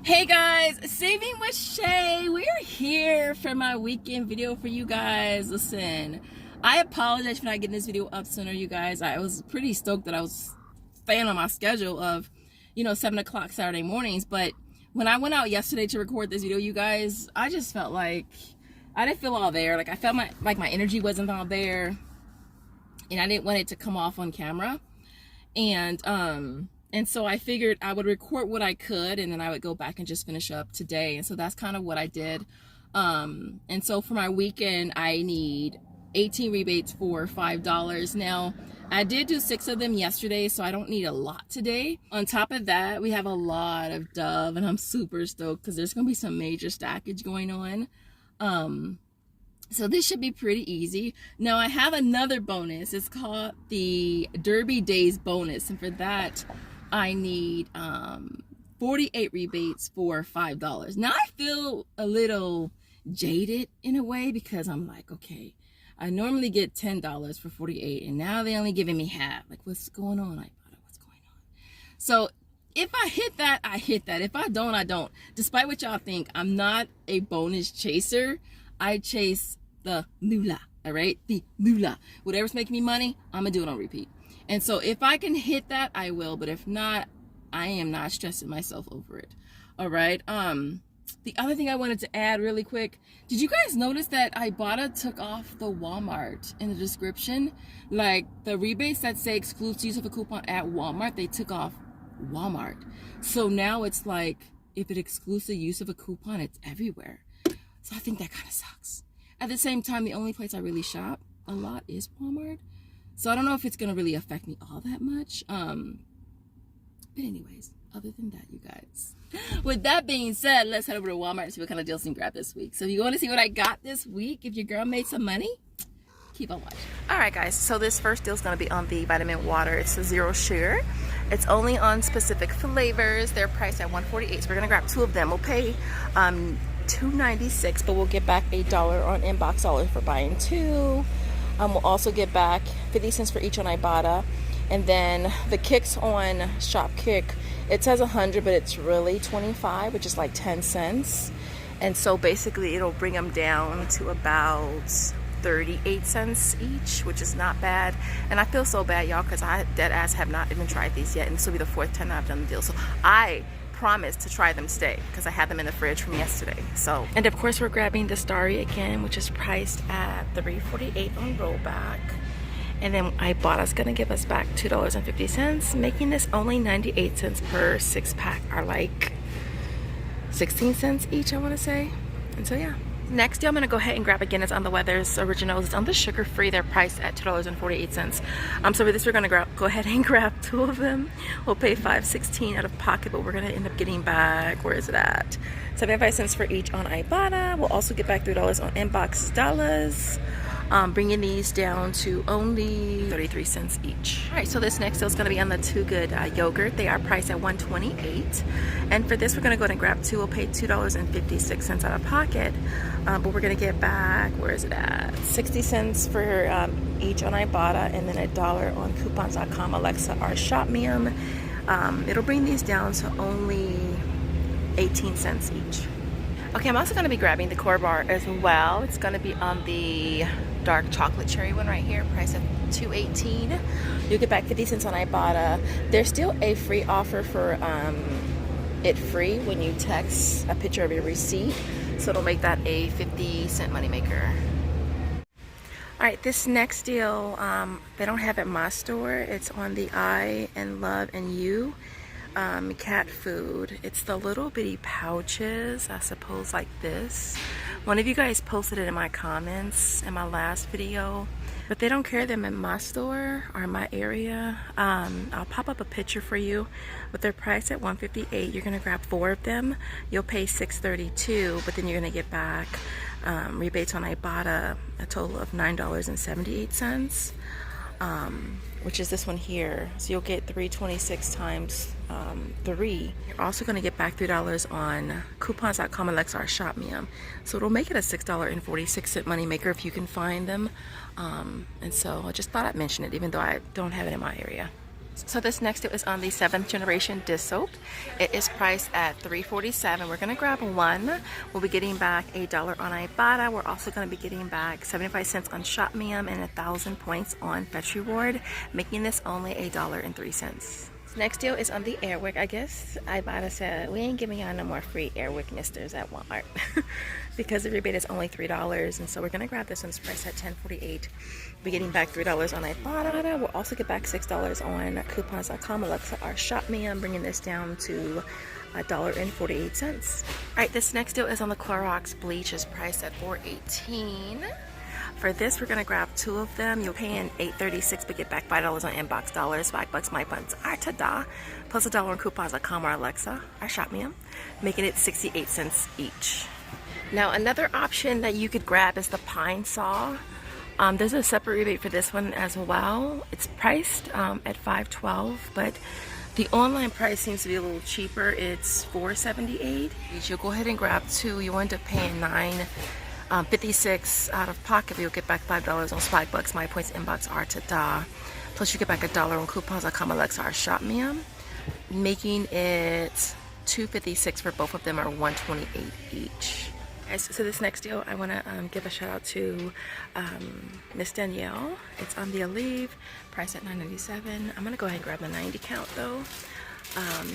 Hey guys, Saving with Shay. We're here for my weekend video for you guys. Listen, I apologize for not getting this video up sooner, you guys. I was pretty stoked that I was staying on my schedule of, 7 o'clock Saturday mornings. But when I went out yesterday to record this video, you guys, I just felt like I didn't feel all there. Like I felt my energy wasn't all there, and I didn't want it to come off on camera. And so I figured I would record what I could, and then I would go back and just finish up today. And so that's kind of what I did. And so for my weekend, I need 18 rebates for $5. Now, I did do 6 of them yesterday, so I don't need a lot today. On top of that, we have a lot of Dove, and I'm super stoked because there's going to be some major stackage going on. So this should be pretty easy. Now, I have another bonus. It's called the Derby Days bonus, and for that, I need 48 rebates for $5. Now I feel a little jaded in a way because I'm like, okay, I normally get $10 for 48, and now they're only giving me half. Like, what's going on? Ibotta, what's going on? So if I hit that, I hit that. If I don't, I don't. Despite what y'all think, I'm not a bonus chaser. I chase the moolah, all right? The moolah. Whatever's making me money, I'm gonna do it on repeat. And so if I can hit that, I will. But if not, I am not stressing myself over it. All right. The other thing I wanted to add really quick. Did you guys notice that Ibotta took off the Walmart in the description? Like the rebates that say exclusive use of a coupon at Walmart, they took off Walmart. So now it's like, if it's exclusive use of a coupon, it's everywhere. So I think that kind of sucks. At the same time, the only place I really shop a lot is Walmart. So I don't know if it's going to really affect me all that much. But anyways, other than that, you guys. With that being said, let's head over to Walmart and see what kind of deals we can grab this week. So if you want to see what I got this week, if your girl made some money, keep on watching. All right, guys. So this first deal is going to be on the vitamin water. It's a 0 sugar. It's only on specific flavors. They're priced at $1.48. So we're going to grab 2 of them. We'll pay $2.96, but we'll get back $8 on inbox dollars for buying 2. We'll also get back 50 cents for each on Ibotta. And then the kicks on Shopkick, it says 100, but it's really 25, which is like 10 cents. And so basically it'll bring them down to about 38 cents each, which is not bad. And I feel so bad, y'all, because I dead ass have not even tried these yet. And this will be the 4th time I've done the deal. So I promise to try them today because I had them in the fridge from yesterday. So, and of course we're grabbing the Starry again, which is priced at $3.48 on rollback. And then Ibotta's gonna give us back $2.50, making this only 98 cents per 6-pack, or like 16 cents each, I want to say. And so yeah. Next deal I'm gonna go ahead and grab again. It's on the Weathers Originals. It's on the sugar free. They're priced at $2.48. So for this we're gonna go ahead and grab 2 of them. We'll pay $5.16 out of pocket, but we're gonna end up getting back, where is it at? 75 cents for each on Ibotta. We'll also get back $3 on inbox dollars. Bringing these down to only 33 cents each. All right, so this next deal is going to be on the Too Good yogurt. They are priced at $1.28, and for this we're going to go ahead and grab 2. We'll pay $2.56 out of pocket, but we're going to get back, where is it at? 60 cents for each on Ibotta, and then $1 on coupons.com, Alexa, or ShopMium. It'll bring these down to only 18 cents each. Okay, I'm also going to be grabbing the core bar as well. It's going to be on the dark chocolate cherry one right here, price of $2.18. You'll get back 50 cents on Ibotta. There's still a free offer for it free when you text a picture of your receipt. So it'll make that a 50-cent moneymaker. All right, this next deal, they don't have at my store. It's on the I and Love and You cat food. It's the little bitty pouches, I suppose, like this. One of you guys posted it in my comments in my last video, but they don't carry them in my store or in my area. I'll pop up a picture for you, but they're priced at $1.58. You're gonna grab 4 of them. You'll pay $6.32, but then you're gonna get back rebates on Ibotta, a total of $9.78. Which is this one here. So you'll get $3.26 times 3. You're also going to get back $3 on coupons.com, Alexa, or ShopMium. So it'll make it a $6.46 moneymaker if you can find them. And so I just thought I'd mention it, even though I don't have it in my area. So this next deal is on the 7th generation dish soap. It is priced at $3.47. We're gonna grab one. We'll be getting back $1 on Ibotta. We're also gonna be getting back 75 cents on ShopMium and 1,000 points on Fetch Reward, making this only $1.03. Next deal is on the Airwick. I guess Ibotta said we ain't giving y'all no more free Airwick misters at Walmart because the rebate is only $3, and so we're gonna grab this one's price at $10.48. We're getting back $3 on Ibotta. We'll also get back $6 on coupons.com, Alexa, our ShopMium, bringing this down to $1.48. All right, this next deal is on the Clorox bleach. Is priced at $4.18. For this, we're gonna grab two of them. You're paying $8.36, but get back $5 on inbox dollars. Swagbucks, my buns are ta-da. Plus $1 on coupons.com or Alexa, our ShopMium, making it 68 cents each. Now, another option that you could grab is the Pine Saw. There's a separate rebate for this one as well. It's priced at $5.12, but the online price seems to be a little cheaper. It's $4.78. You'll go ahead and grab two. You end up paying $56 out of pocket. You'll get back $5 on Swagbucks, my points inbox are ta-da. Plus you get back $1 on coupons.com, Alexa, our ShopMium, making it $2.56 for both of them, or $1.28 each. So this next deal, I want to give a shout out to Miss Danielle. It's on the Olive, priced at $9.97. I'm gonna go ahead and grab the 90 count though.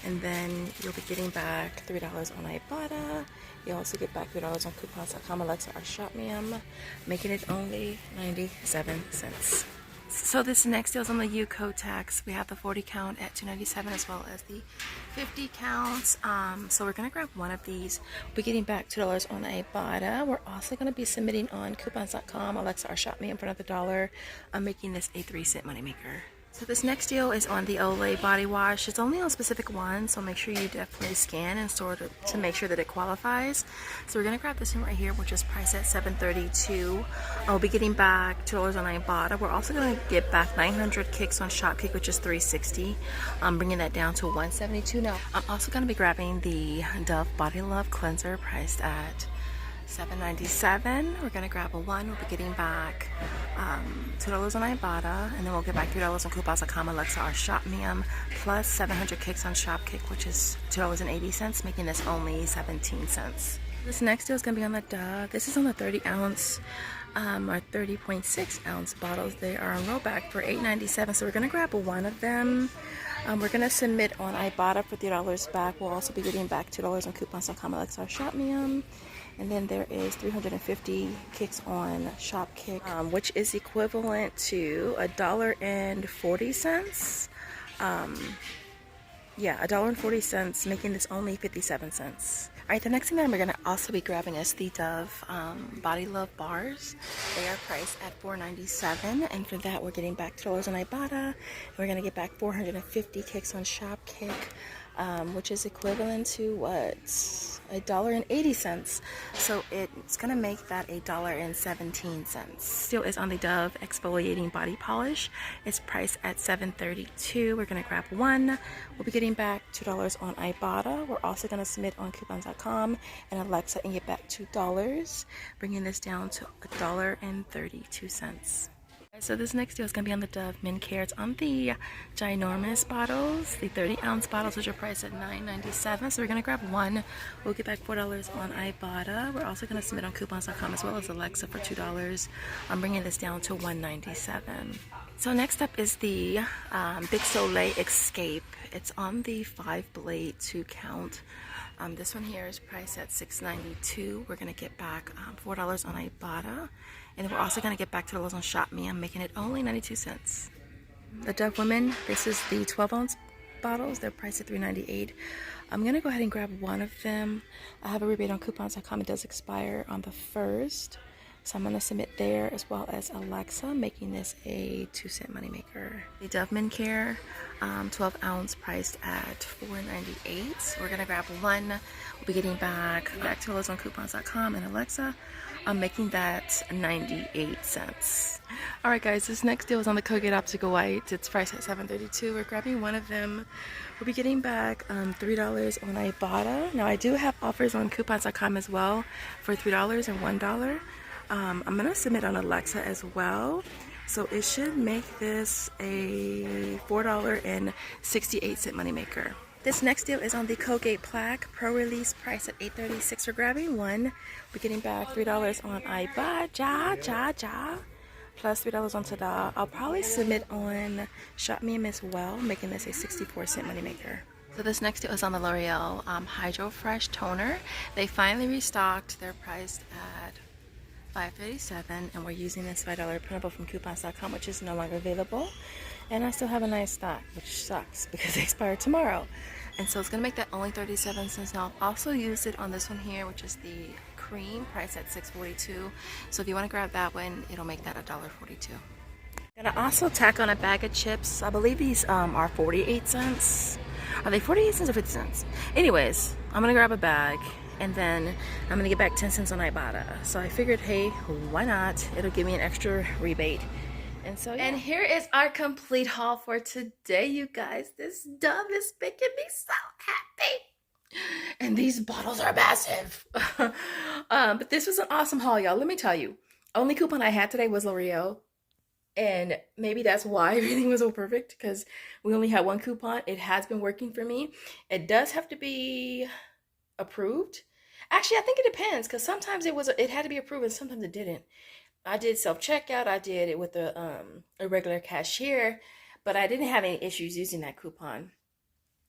And then you'll be getting back $3 on Ibotta. You also get back $3 on coupons.com, Alexa, our ShopMium, making it only 97 cents. So this next deal is on the U-Code tax. We have the 40 count at $2.97 as well as the 50 counts. So we're gonna grab one of these. We're getting back $2 on Ibotta. We're also gonna be submitting on coupons.com, Alexa, our ShopMium, for another $1. I'm making this a 3-cent moneymaker. So this next deal is on the Olay body wash. It's only on specific ones, so make sure you definitely scan and store to make sure that it qualifies. So we're gonna grab this one right here, which is priced at $7.32. I'll be getting back $2 on Ibotta. We're also gonna get back 900 kicks on Shopkick, which is $3.60. I'm bringing that down to $1.72 now. I'm also gonna be grabbing the Dove Body Love Cleanser, priced at $7.97. We're gonna grab a one. We'll be getting back $2 on Ibotta, and then we'll get back $3 on coupons.com, Alexa, our ShopMium, plus 700 kicks on Shopkick, which is $2.80, making this only 17 cents. This next deal is gonna be on the Dove. This is on the 30 ounce or 30.6 ounce bottles. They are on rollback for $8.97. So we're gonna grab one of them. We're gonna submit on Ibotta for $3 back. We'll also be getting back $2 on coupons.com, Alexa, our ShopMium. And then there is 350 kicks on Shopkick, which is equivalent to $1.40. Yeah, $1.40, making this only 57 cents. All right, the next thing that we're gonna also be grabbing is the Dove Body Love bars. They are priced at $4.97, and for that we're getting back $2 on Ibotta. And we're gonna get back 450 kicks on Shopkick, which is equivalent to what? $1.80. So it's gonna make that $1.17. Still is on the Dove exfoliating body polish. It's priced at $7.32. We're gonna grab one. We'll be getting back $2 on Ibotta. We're also gonna submit on coupons.com and Alexa and get back $2, bringing this down to $1.32. So this next deal is going to be on the Dove Men Care. It's on the ginormous bottles, the 30 ounce bottles, which are priced at $9.97. So we're going to grab one. We'll get back $4 on Ibotta. We're also going to submit on coupons.com as well as Alexa for $2. I'm bringing this down to $1.97. So next up is the Big Soleil Escape. It's on the 5-blade 2 count. This one here is priced at $6.92. We're going to get back $4 on Ibotta. And we're also going to get back $2 on ShopMium, making it only 92 cents. The Dove Women, this is the 12 ounce bottles. They're priced at $3.98. I'm going to go ahead and grab one of them. I have a rebate on coupons.com. It does expire on the 1st. So I'm going to submit there as well as Alexa, making this a 2-cent moneymaker. The Dove Men Care, 12 ounce, priced at $4.98. We're going to grab one. We'll be getting back $2 on coupons.com and Alexa. I'm making that 98 cents. All right, guys, this next deal is on the Colgate Optical White. It's priced at $7.32. We're grabbing one of them. We'll be getting back $3 on Ibotta. Now, I do have offers on coupons.com as well for $3 and $1. I'm going to submit on Alexa as well. So it should make this a $4.68 moneymaker. This next deal is on the Colgate Plaque Pro Release price at $8.36 for grabbing one. We're getting back $3 on Ibotta, plus $3 on Tada. I'll probably submit on ShopMium as well, making this a 64-cent moneymaker. So this next deal is on the L'Oreal Hydro Fresh Toner. They finally restocked. They're priced at $5.37, and we're using this $5 printable from coupons.com, which is no longer available. And I still have a nice stock, which sucks because they expire tomorrow. And so it's gonna make that only 37 cents now. I've also used it on this one here, which is the cream, priced at $6.42. So if you want to grab that one, it'll make that $1.42. Gonna also tack on a bag of chips. I believe these are 48 cents. Are they 48 cents or 50 cents? Anyways, I'm gonna grab a bag and then I'm gonna get back 10 cents on Ibotta. So I figured, hey, why not? It'll give me an extra rebate. And so, yeah. And here is our complete haul for today, you guys. This Dove is making me so happy. And these bottles are massive. But this was an awesome haul, y'all. Let me tell you. Only coupon I had today was L'Oreal. And maybe that's why everything was so perfect, because we only had one coupon. It has been working for me. It does have to be approved. Actually, I think it depends, because sometimes it had to be approved and sometimes it didn't. I did self-checkout. I did it with a regular cashier, but I didn't have any issues using that coupon.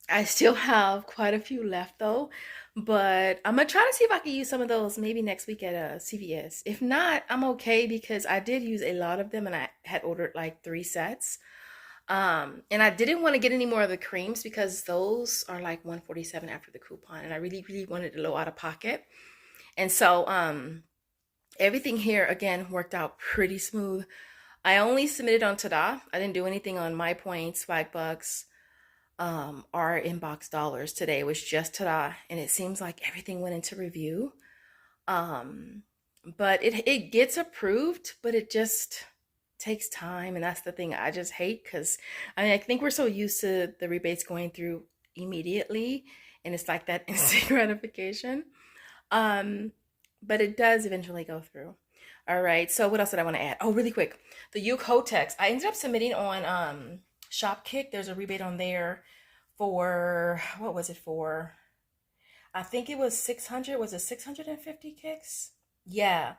I still have quite a few left though, but I'm gonna try to see if I can use some of those maybe next week at CVS. If not, I'm okay, because I did use a lot of them and I had ordered like 3 sets. And I didn't want to get any more of the creams because those are like $147 after the coupon, and I really, really wanted a little out of pocket. And so everything here again worked out pretty smooth. I only submitted on Tada. I didn't do anything on My Points, Swagbucks, our inbox dollars today. It was just Tada, and it seems like everything went into review. But it gets approved, but it just takes time, and that's the thing I just hate, because I mean, I think we're so used to the rebates going through immediately, and it's like that instant gratification. But it does eventually go through. All right, so what else did I want to add? Oh, really quick, the Kotex. I ended up submitting on Shopkick. There's a rebate on there for, what was it for? I think it was 600. Was it 650 kicks? Yeah.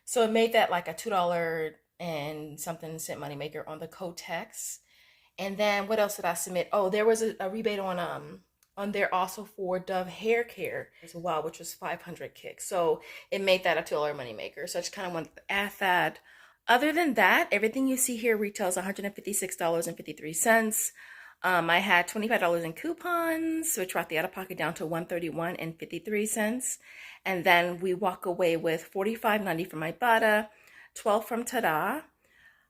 So it made that like a $2 and something cent moneymaker on the Kotex. And then what else did I submit? Oh, there was a rebate on there also for Dove hair care as well, which was 500 kicks. So it made that a $2 moneymaker. So I just kind of wanted to add that. Other than that, everything you see here retails $156.53. I had $25 in coupons, which brought the out-of-pocket down to $131.53. And then we walk away with $45.90 from Ibotta, $12 from Tada,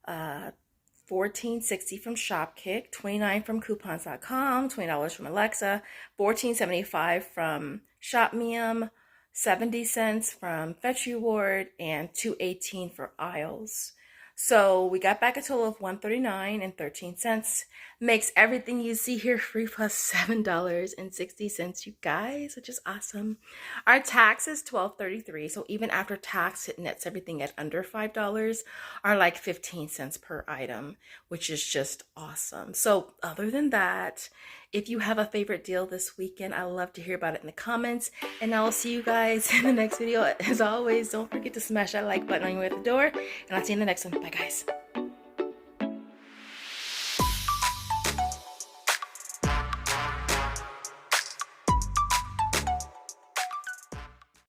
$14.60 from Shopkick, $29 from coupons.com, $20 from Alexa, $14.75 from ShopMium, 70 cents from Fetch Reward, and $2.18 for Aisles. So we got back a total of $139.13. Makes everything you see here free plus $7.60, you guys, which is awesome. Our tax is $12.33. So even after tax, it nets everything at under $5, or like 15 cents per item, which is just awesome. So other than that, if you have a favorite deal this weekend, I'd love to hear about it in the comments. And I'll see you guys in the next video. As always, don't forget to smash that like button on your way out the door. And I'll see you in the next one. Bye, guys.